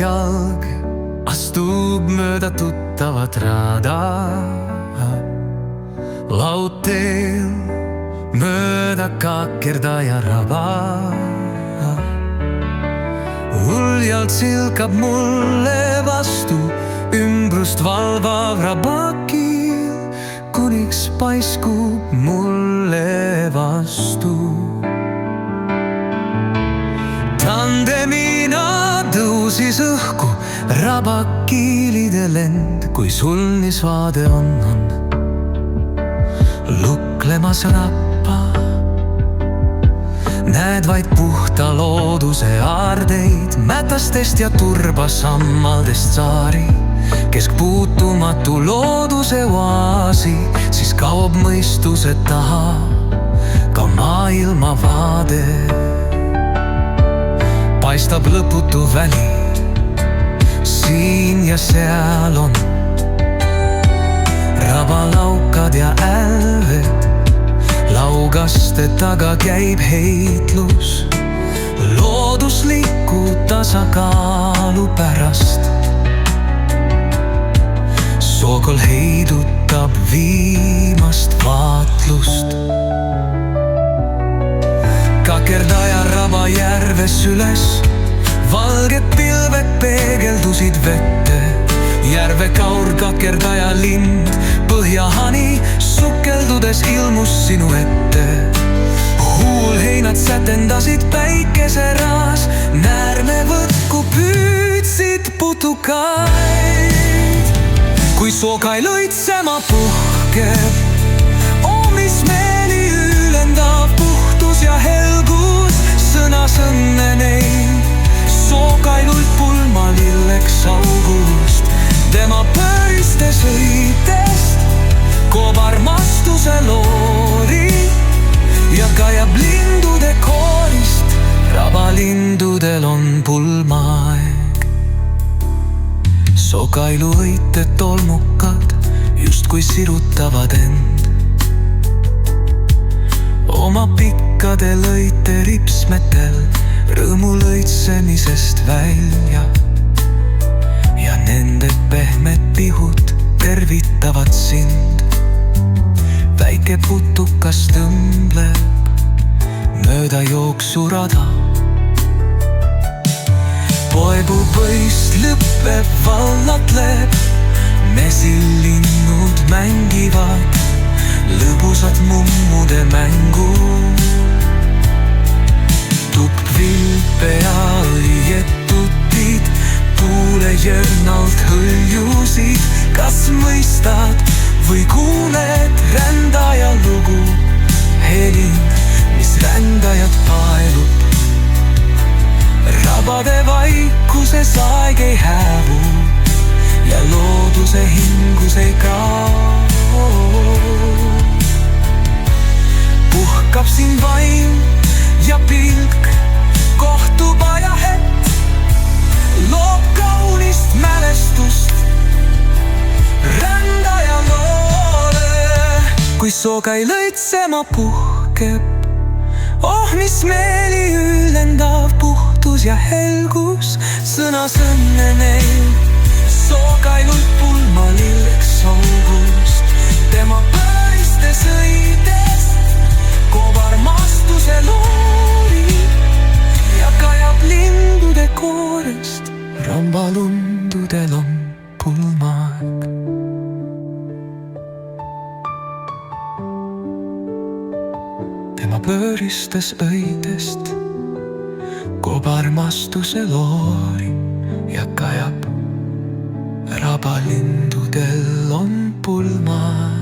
jalg astub mööda tuttavat rada. Laudteel mööda kakerdaja raba. Uljalt silkab mulle vastu ümbrust valvav rabakil, kuniks paiskub mulle vastu. Tandemina tõusis õhku rabakilide lend, kui sulnis vaade on luklemas rappa. Näed vaid puhta looduse aardeid, mätastest ja turbasammaldest saari. Keskpuutumatu looduse oaasi, siis kaob mõistuse taha ka maailma vaade. Paistab lõputu väli, siin ja seal on rabalaukad ja älved. Laugaste taga käib heitlus loodusliku tasakaalu pärast. Sookol heidutab viimast vaatlust. Kakerdaja raba järves üles, valged pilved peegeldusid vette. Järve kaur kakerdaja lind, põhjahani sukeldudes ilmus sinu ette. Huulheinad sätendasid päikeseraas, näärmevõtku püüdsid putukaid. Kui sookai lõitsema puhkeb, mis meeli ülendav puhtus ja helgus, sõnas õnne neid. Sookailult pulma lilleks august, tema pööriste sõitest koob armastuse loori ja kajab lindude koorist. Rabalindudel on pulmaaeg. Sookailu õited tolmukad justkui sirutavad end oma pikkade lõite ripsmetel rõõmu lõitsemisest välja. Ja nende pehmed pihud tervitavad sind. Väike putukas tõmbleb mööda jooksurada. Poebupõist lõppeb, vallatleb, mesillinnud mängivad lõbusat mummude mängu. Tuppvilpe ja õietutid tuule jõrnalt hõljusid. Kas mõistad või kuuled rändaja lugu, helind, mis rändajad paelub. Rabade vaikuses aeg ei hääbu ja looduse hingus ei kao. Puhkab siin vaim ja pilk, kohtub ajahetk, loob kaunist mälestust rändaja loole. Kui sookai lõitsema puhkeb, mis meeli ülendav puhtus ja helgus, sõnas õnne neil. Sookailult pulma lilleks august, tema pööriste sõidest koob armastuse loori ja kajab lindude koorest. Rambalundudel on pulmaaeg. Tema pööristes õidest koob armastuse loori ja kajab. Rabalindudel on pulma.